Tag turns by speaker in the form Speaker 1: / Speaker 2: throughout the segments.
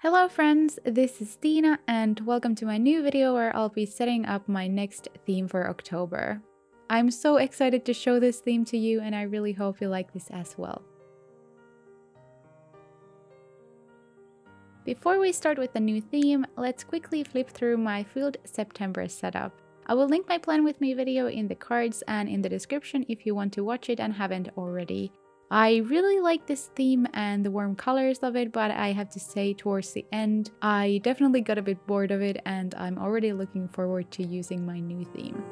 Speaker 1: Hello friends, this is Tina and welcome to my new video where I'll be setting up my next theme for October. I'm so excited to show this theme to you and I really hope you like this as well. Before we start with the new theme, let's quickly flip through my Filled September setup. I will link my plan with me video in the cards and in the description if you want to watch it and haven't already. I really like this theme and the warm colors of it, but I have to say towards the end, I definitely got a bit bored of it and I'm already looking forward to using my new theme.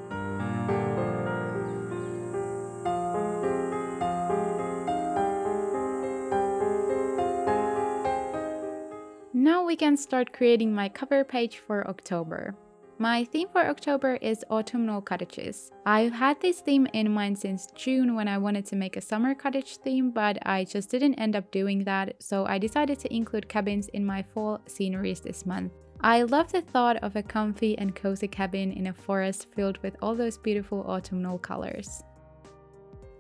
Speaker 1: Now we can start creating my cover page for October. My theme for October is Autumnal Cottages. I've had this theme in mind since June when I wanted to make a summer cottage theme, but I just didn't end up doing that, so I decided to include cabins in my fall sceneries this month. I love the thought of a comfy and cozy cabin in a forest filled with all those beautiful autumnal colors.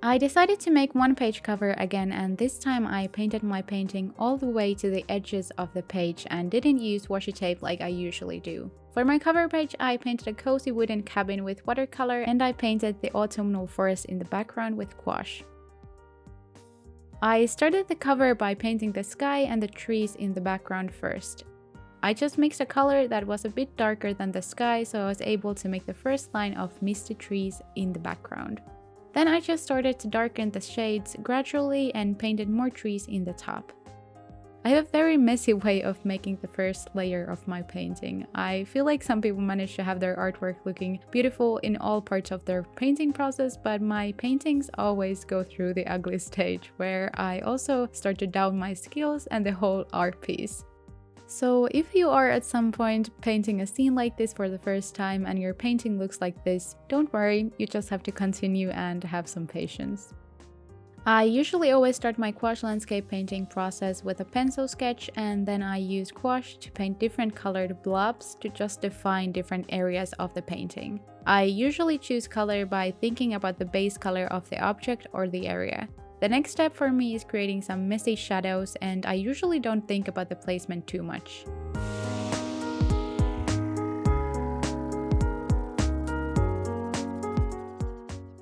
Speaker 1: I decided to make one-page cover again, and this time I painted my painting all the way to the edges of the page and didn't use washi tape like I usually do. For my cover page, I painted a cozy wooden cabin with watercolor and I painted the autumnal forest in the background with gouache. I started the cover by painting the sky and the trees in the background first. I just mixed a color that was a bit darker than the sky, so I was able to make the first line of misty trees in the background. Then I just started to darken the shades gradually and painted more trees in the top. I have a very messy way of making the first layer of my painting. I feel like some people manage to have their artwork looking beautiful in all parts of their painting process, but my paintings always go through the ugly stage where I also start to doubt my skills and the whole art piece. So if you are at some point painting a scene like this for the first time and your painting looks like this, don't worry, you just have to continue and have some patience. I usually always start my gouache landscape painting process with a pencil sketch, and then I use gouache to paint different colored blobs to just define different areas of the painting. I usually choose color by thinking about the base color of the object or the area. The next step for me is creating some messy shadows, and I usually don't think about the placement too much.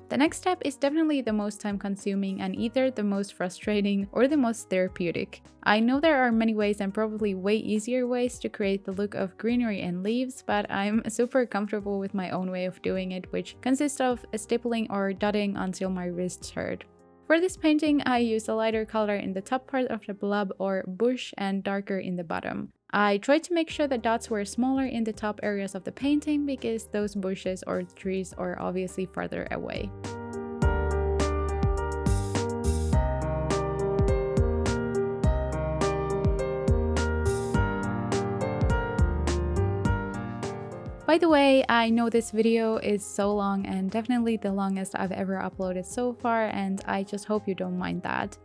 Speaker 1: The next step is definitely the most time consuming and either the most frustrating or the most therapeutic. I know there are many ways and probably way easier ways to create the look of greenery and leaves, but I'm super comfortable with my own way of doing it, which consists of stippling or dotting until my wrists hurt. For this painting, I used a lighter color in the top part of the blob or bush and darker in the bottom. I tried to make sure the dots were smaller in the top areas of the painting because those bushes or trees are obviously farther away. By the way, I know this video is so long and definitely the longest I've ever uploaded so far, and I just hope you don't mind that.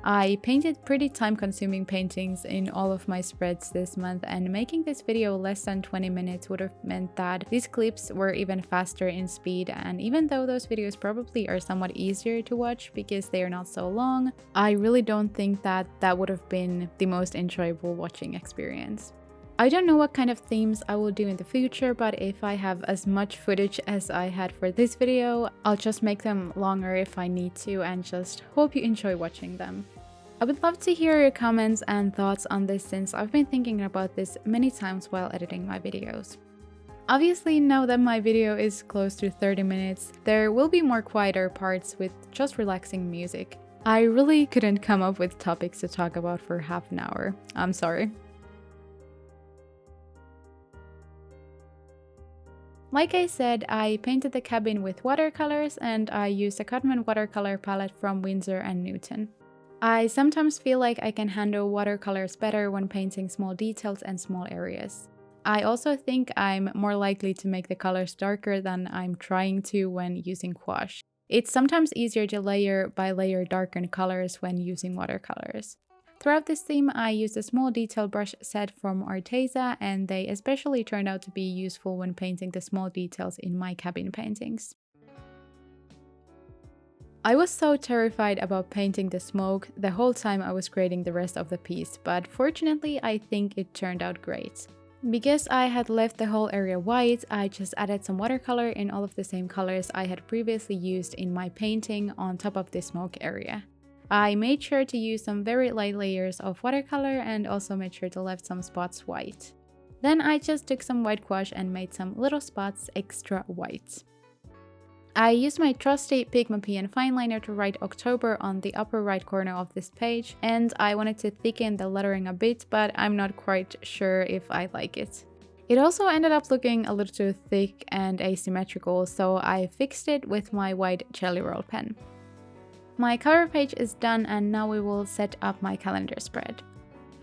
Speaker 1: I painted pretty time-consuming paintings in all of my spreads this month, and making this video less than 20 minutes would have meant that these clips were even faster in speed, and even though those videos probably are somewhat easier to watch because they are not so long, I really don't think that that would have been the most enjoyable watching experience. I don't know what kind of themes I will do in the future, but if I have as much footage as I had for this video, I'll just make them longer if I need to and just hope you enjoy watching them. I would love to hear your comments and thoughts on this since I've been thinking about this many times while editing my videos. Obviously, now that my video is close to 30 minutes, there will be more quieter parts with just relaxing music. I really couldn't come up with topics to talk about for half an hour. I'm sorry. Like I said, I painted the cabin with watercolors and I used a Cotman watercolor palette from Winsor and Newton. I sometimes feel like I can handle watercolors better when painting small details and small areas. I also think I'm more likely to make the colors darker than I'm trying to when using gouache. It's sometimes easier to layer by layer darken colors when using watercolors. Throughout this theme, I used a small detail brush set from Arteza, and they especially turned out to be useful when painting the small details in my cabin paintings. I was so terrified about painting the smoke the whole time I was creating the rest of the piece, but fortunately I think it turned out great. Because I had left the whole area white, I just added some watercolor in all of the same colors I had previously used in my painting on top of the smoke area. I made sure to use some very light layers of watercolor and also made sure to leave some spots white. Then I just took some white gouache and made some little spots extra white. I used my trusty Pigma Pen fineliner to write October on the upper right corner of this page, and I wanted to thicken the lettering a bit, but I'm not quite sure if I like it. It also ended up looking a little too thick and asymmetrical, so I fixed it with my white Jelly Roll pen. My cover page is done, and now we will set up my calendar spread.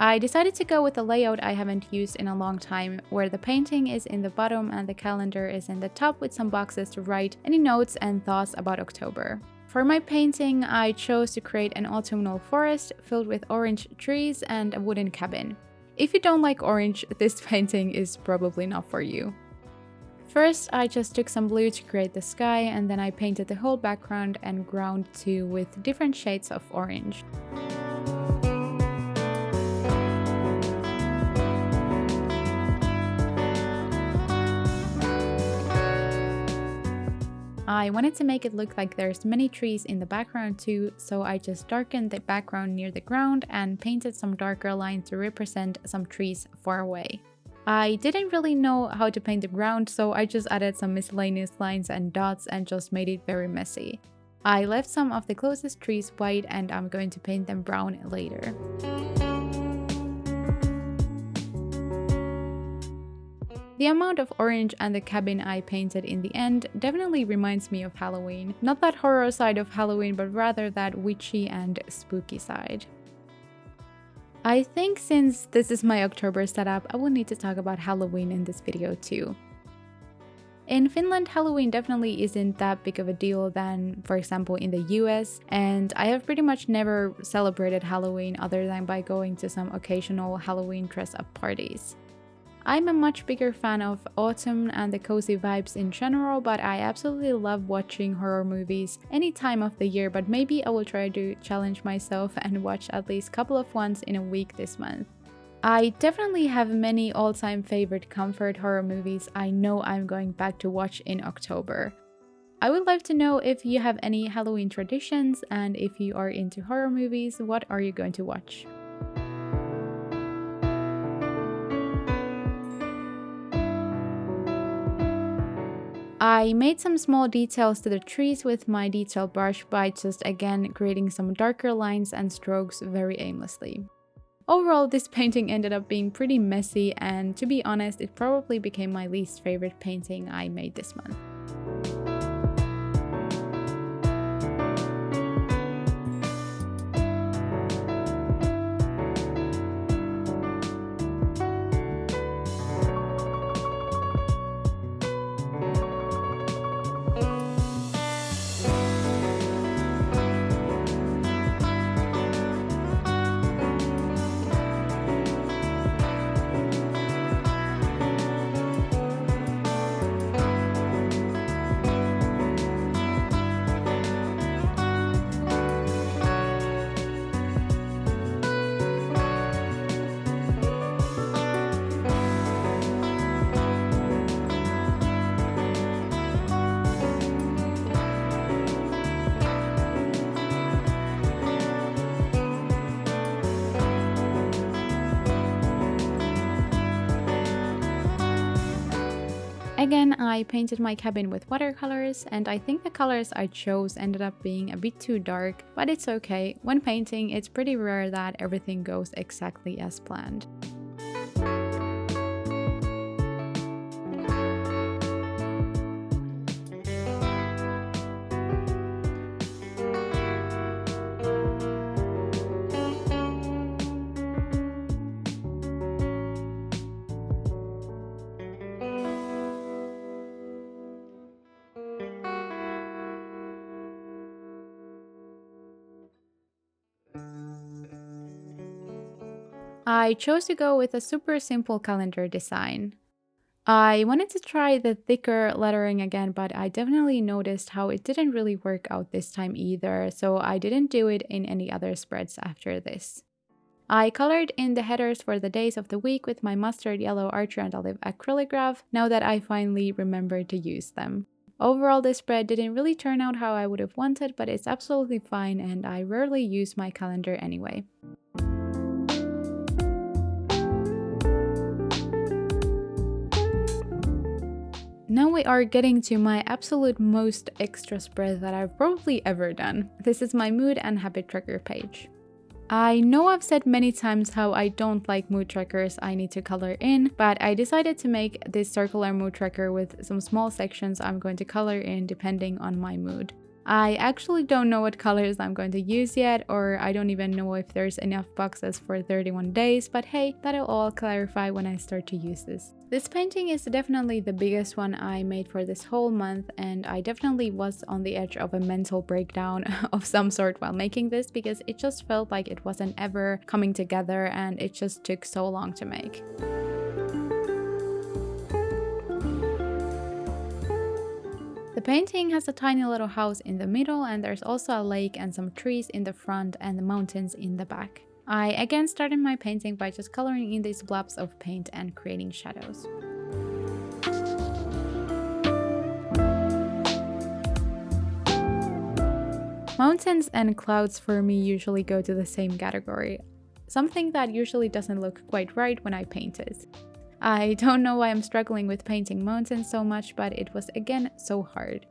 Speaker 1: I decided to go with a layout I haven't used in a long time, where the painting is in the bottom and the calendar is in the top with some boxes to write any notes and thoughts about October. For my painting, I chose to create an autumnal forest filled with orange trees and a wooden cabin. If you don't like orange, this painting is probably not for you. First, I just took some blue to create the sky, and then I painted the whole background and ground too with different shades of orange. I wanted to make it look like there's many trees in the background too, so I just darkened the background near the ground and painted some darker lines to represent some trees far away. I didn't really know how to paint the ground, so I just added some miscellaneous lines and dots and just made it very messy. I left some of the closest trees white and I'm going to paint them brown later. The amount of orange and the cabin I painted in the end definitely reminds me of Halloween. Not that horror side of Halloween, but rather that witchy and spooky side. I think since this is my October setup, I will need to talk about Halloween in this video too. In Finland, Halloween definitely isn't that big of a deal than, for example, in the US, and I have pretty much never celebrated Halloween other than by going to some occasional Halloween dress-up parties. I'm a much bigger fan of autumn and the cozy vibes in general, but I absolutely love watching horror movies any time of the year, but maybe I will try to challenge myself and watch at least a couple of ones in a week this month. I definitely have many all-time favorite comfort horror movies I know I'm going back to watch in October. I would love to know if you have any Halloween traditions, and if you are into horror movies, what are you going to watch? I made some small details to the trees with my detail brush by just again creating some darker lines and strokes very aimlessly. Overall, this painting ended up being pretty messy, and to be honest, it probably became my least favorite painting I made this month. Again, I painted my cabin with watercolors, and I think the colors I chose ended up being a bit too dark, but it's okay. When painting, it's pretty rare that everything goes exactly as planned. I chose to go with a super simple calendar design. I wanted to try the thicker lettering again, but I definitely noticed how it didn't really work out this time either, so I didn't do it in any other spreads after this. I colored in the headers for the days of the week with my mustard yellow Archer and Olive acrylic graph now that I finally remembered to use them. Overall, this spread didn't really turn out how I would have wanted, but it's absolutely fine and I rarely use my calendar anyway. Now we are getting to my absolute most extra spread that I've probably ever done. This is my mood and habit tracker page. I know I've said many times how I don't like mood trackers I need to color in, but I decided to make this circular mood tracker with some small sections I'm going to color in depending on my mood. I actually don't know what colors I'm going to use yet, or I don't even know if there's enough boxes for 31 days, but hey, that'll all clarify when I start to use this. This painting is definitely the biggest one I made for this whole month, and I definitely was on the edge of a mental breakdown of some sort while making this because it just felt like it wasn't ever coming together and it just took so long to make. The painting has a tiny little house in the middle, and there's also a lake and some trees in the front and the mountains in the back. I again started my painting by just coloring in these blobs of paint and creating shadows. Mountains and clouds for me usually go to the same category, something that usually doesn't look quite right when I paint it. I don't know why I'm struggling with painting mountains so much, but it was again so hard.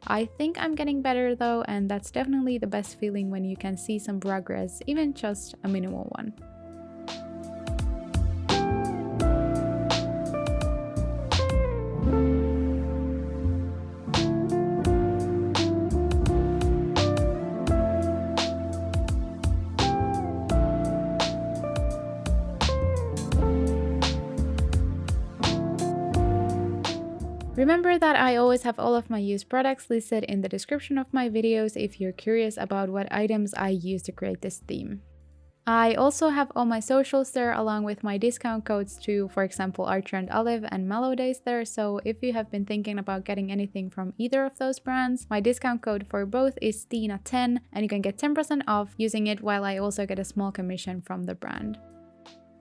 Speaker 1: I think I'm getting better though, and that's definitely the best feeling when you can see some progress, even just a minimal one. Remember that I always have all of my used products listed in the description of my videos if you're curious about what items I use to create this theme. I also have all my socials there along with my discount codes to, for example, Archer and Olive and Mellow days there, so if you have been thinking about getting anything from either of those brands, my discount code for both is TINA10 and you can get 10% off using it while I also get a small commission from the brand.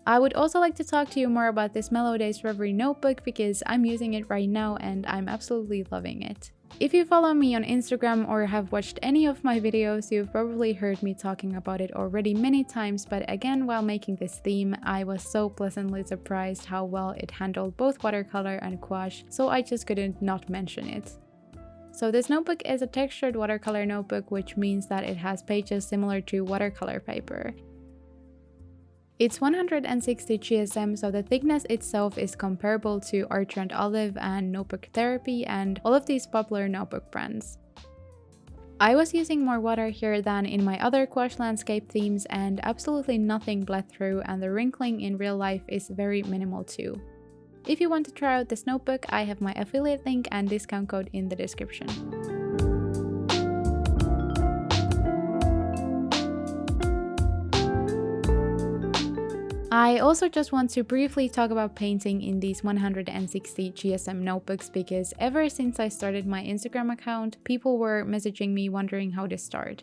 Speaker 1: I would also like to talk to you more about this Mellow Days Rêverie notebook because I'm using it right now and I'm absolutely loving it. If you follow me on Instagram or have watched any of my videos, you've probably heard me talking about it already many times, but again, while making this theme, I was so pleasantly surprised how well it handled both watercolor and gouache, so I just couldn't not mention it. So this notebook is a textured watercolor notebook, which means that it has pages similar to watercolor paper. It's 160 GSM, so the thickness itself is comparable to Archer and Olive and Notebook Therapy and all of these popular notebook brands. I was using more water here than in my other gouache landscape themes and absolutely nothing bled through, and the wrinkling in real life is very minimal too. If you want to try out this notebook, I have my affiliate link and discount code in the description. I also just want to briefly talk about painting in these 160 GSM notebooks because ever since I started my Instagram account, people were messaging me wondering how to start.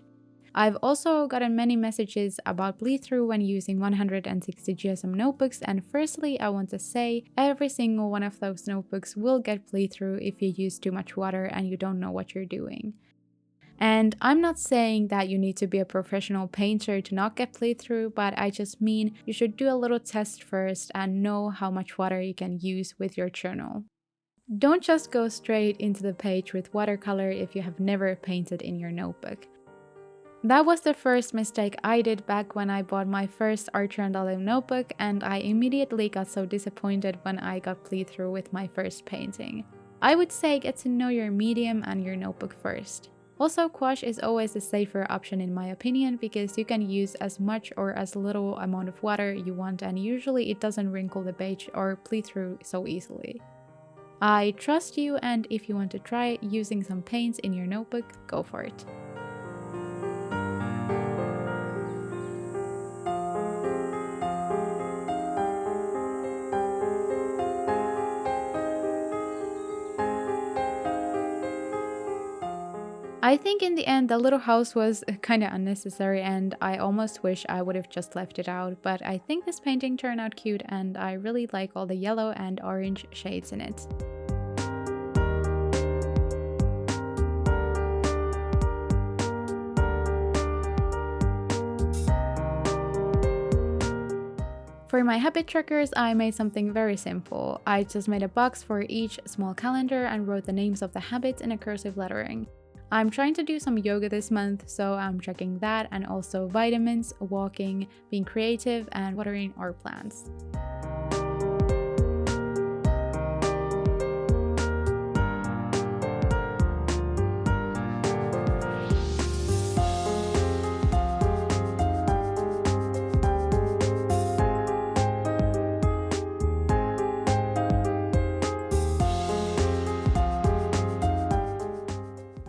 Speaker 1: I've also gotten many messages about bleed through when using 160 GSM notebooks, and firstly I want to say every single one of those notebooks will get bleed through if you use too much water and you don't know what you're doing. And I'm not saying that you need to be a professional painter to not get bleed through, but I just mean you should do a little test first and know how much water you can use with your journal. Don't just go straight into the page with watercolor if you have never painted in your notebook. That was the first mistake I did back when I bought my first Archer and Olive notebook, and I immediately got so disappointed when I got bleed through with my first painting. I would say get to know your medium and your notebook first. Also, gouache is always the safer option in my opinion because you can use as much or as little amount of water you want, and usually it doesn't wrinkle the page or bleed through so easily. I trust you, and if you want to try using some paints in your notebook, go for it. I think in the end the little house was kinda unnecessary and I almost wish I would have just left it out, but I think this painting turned out cute and I really like all the yellow and orange shades in it. For my habit trackers, I made something very simple. I just made a box for each small calendar and wrote the names of the habits in a cursive lettering. I'm trying to do some yoga this month, so I'm checking that, and also vitamins, walking, being creative, and watering our plants.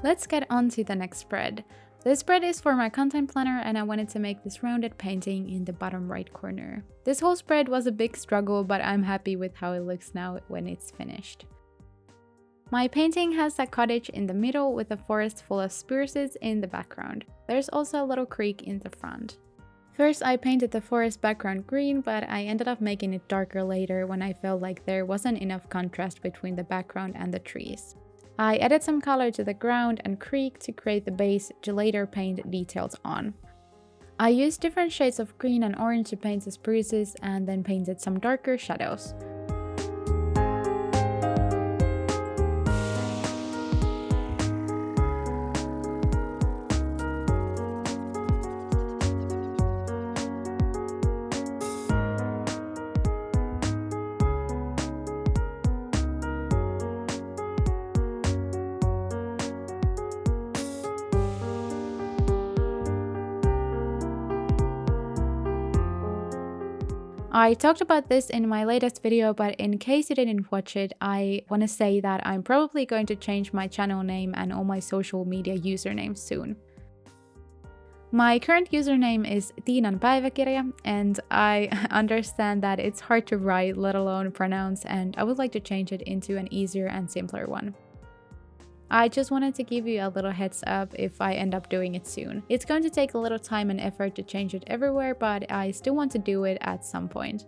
Speaker 1: Let's get on to the next spread. This spread is for my content planner and I wanted to make this rounded painting in the bottom right corner. This whole spread was a big struggle, but I'm happy with how it looks now when it's finished. My painting has a cottage in the middle with a forest full of spruces in the background. There's also a little creek in the front. First I painted the forest background green, but I ended up making it darker later when I felt like there wasn't enough contrast between the background and the trees. I added some color to the ground and creek to create the base to later paint details on. I used different shades of green and orange to paint the spruces and then painted some darker shadows. I talked about this in my latest video, but in case you didn't watch it, I want to say that I'm probably going to change my channel name and all my social media usernames soon. My current username is Tiinan Päiväkirja, and I understand that it's hard to write, let alone pronounce, and I would like to change it into an easier and simpler one. I just wanted to give you a little heads up if I end up doing it soon. It's going to take a little time and effort to change it everywhere, but I still want to do it at some point.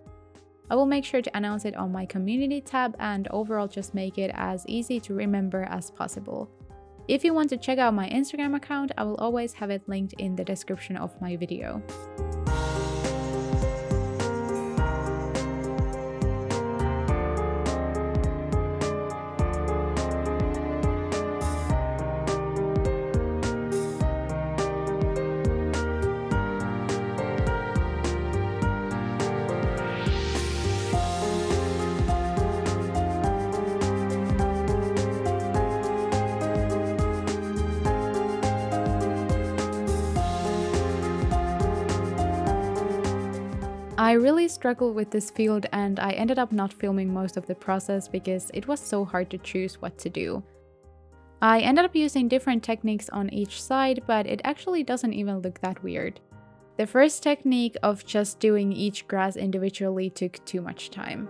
Speaker 1: I will make sure to announce it on my community tab and overall just make it as easy to remember as possible. If you want to check out my Instagram account, I will always have it linked in the description of my video. I really struggled with this field and I ended up not filming most of the process because it was so hard to choose what to do. I ended up using different techniques on each side, but it actually doesn't even look that weird. The first technique of just doing each grass individually took too much time.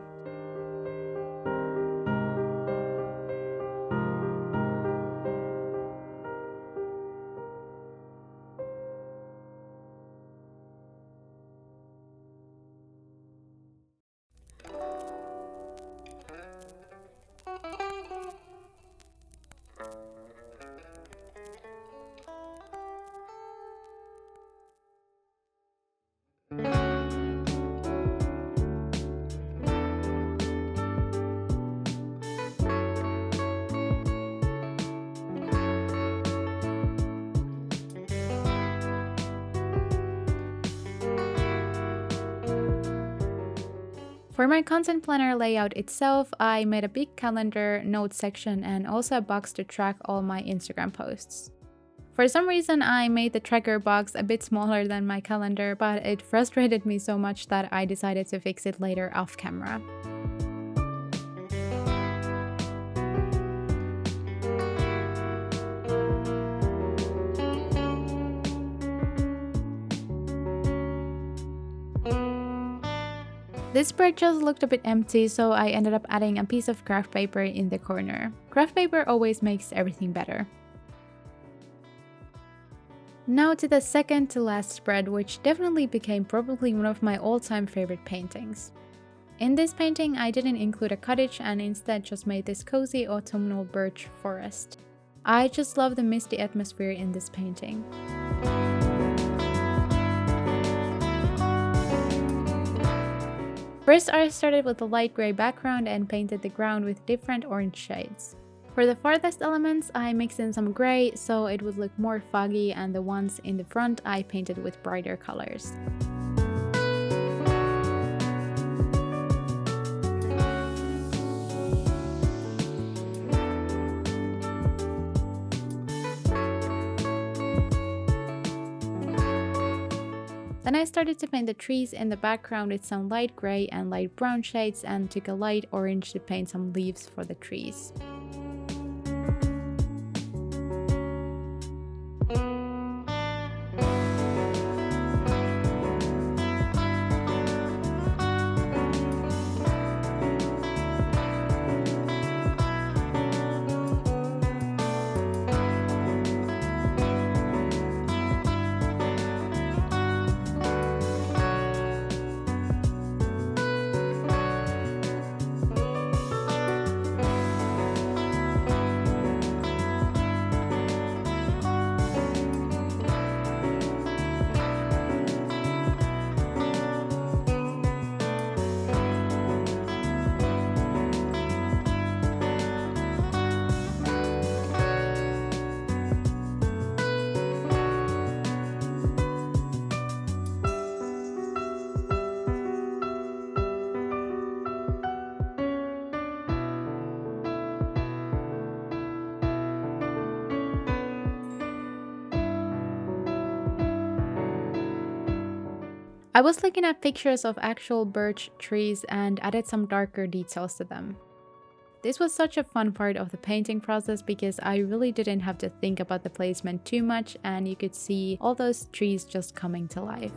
Speaker 1: For my content planner layout itself, I made a big calendar, notes section, and also a box to track all my Instagram posts. For some reason, I made the tracker box a bit smaller than my calendar, but it frustrated me so much that I decided to fix it later off camera. This spread just looked a bit empty, so I ended up adding a piece of craft paper in the corner. Craft paper always makes everything better. Now to the second to last spread, which definitely became probably one of my all-time favorite paintings. In this painting, I didn't include a cottage and instead just made this cozy autumnal birch forest. I just love the misty atmosphere in this painting. First, I started with a light grey background and painted the ground with different orange shades. For the farthest elements, I mixed in some grey so it would look more foggy, and the ones in the front I painted with brighter colors. Then I started to paint the trees in the background with some light grey and light brown shades and took a light orange to paint some leaves for the trees. I was looking at pictures of actual birch trees and added some darker details to them. This was such a fun part of the painting process because I really didn't have to think about the placement too much, and you could see all those trees just coming to life.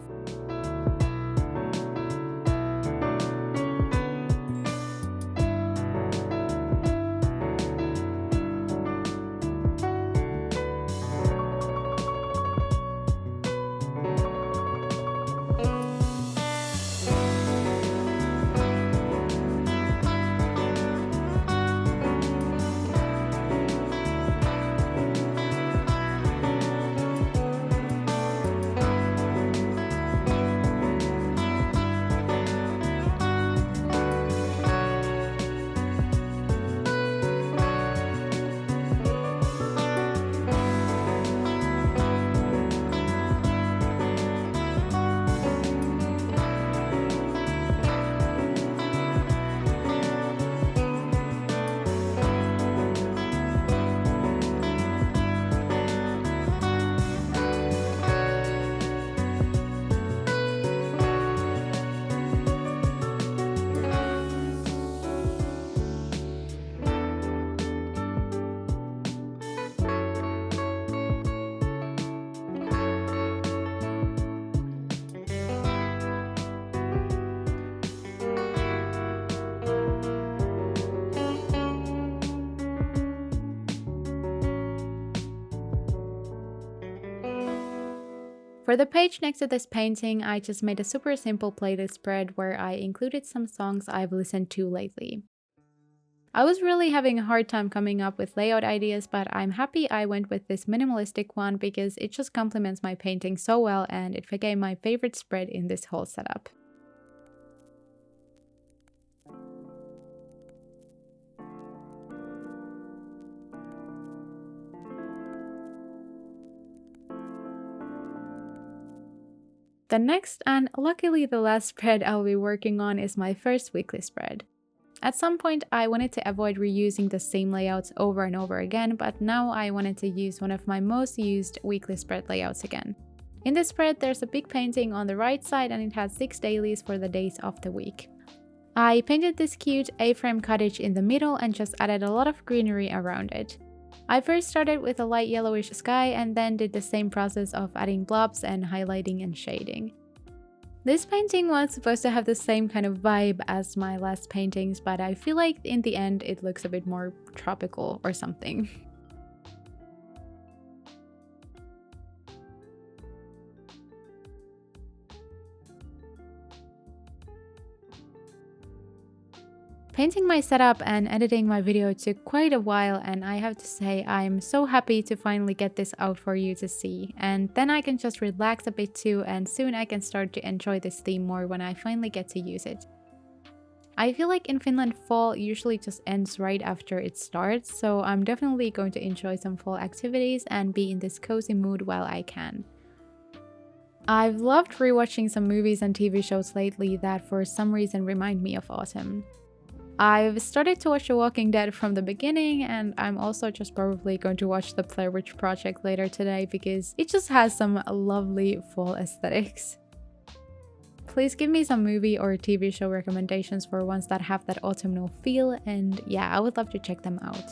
Speaker 1: For the page next to this painting, I just made a super simple playlist spread where I included some songs I've listened to lately. I was really having a hard time coming up with layout ideas, but I'm happy I went with this minimalistic one because it just complements my painting so well and it became my favorite spread in this whole setup. The next and luckily the last spread I'll be working on is my first weekly spread. At some point I wanted to avoid reusing the same layouts over and over again, but now I wanted to use one of my most used weekly spread layouts again. In this spread there's a big painting on the right side and it has 6 dailies for the days of the week. I painted this cute A-frame cottage in the middle and just added a lot of greenery around it. I first started with a light yellowish sky and then did the same process of adding blobs and highlighting and shading. This painting was supposed to have the same kind of vibe as my last paintings, but I feel like in the end it looks a bit more tropical or something. Painting my setup and editing my video took quite a while, and I have to say I'm so happy to finally get this out for you to see, and then I can just relax a bit too, and soon I can start to enjoy this theme more when I finally get to use it. I feel like in Finland fall usually just ends right after it starts, so I'm definitely going to enjoy some fall activities and be in this cozy mood while I can. I've loved rewatching some movies and TV shows lately that for some reason remind me of autumn. I've started to watch The Walking Dead from the beginning, and I'm also just probably going to watch the Blair Witch Project later today because it just has some lovely fall aesthetics. Please give me some movie or TV show recommendations for ones that have that autumnal feel, and yeah, I would love to check them out.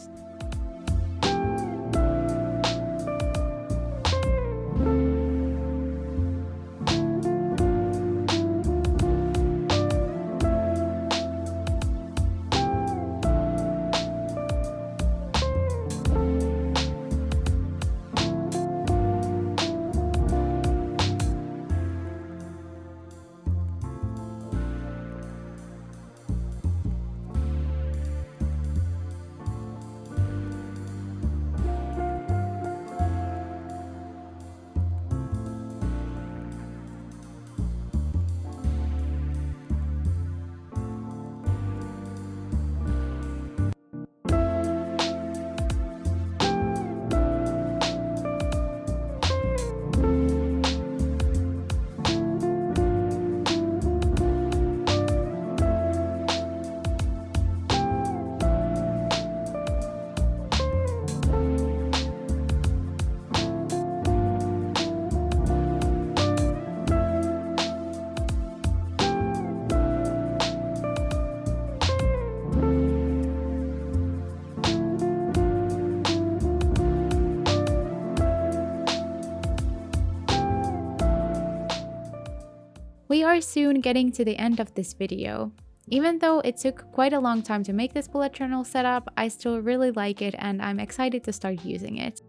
Speaker 1: We are soon getting to the end of this video. Even though it took quite a long time to make this bullet journal setup, I still really like it and I'm excited to start using it.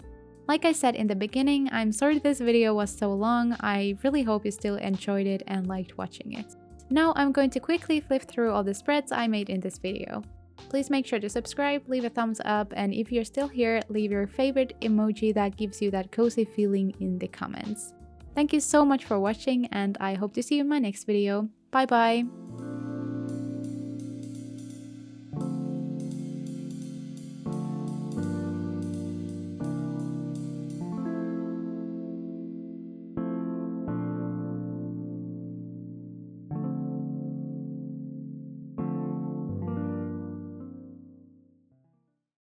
Speaker 1: Like I said in the beginning, I'm sorry this video was so long. I really hope you still enjoyed it and liked watching it. Now I'm going to quickly flip through all the spreads I made in this video. Please make sure to subscribe, leave a thumbs up, and if you're still here, leave your favorite emoji that gives you that cozy feeling in the comments. Thank you so much for watching, and I hope to see you in my next video. Bye bye!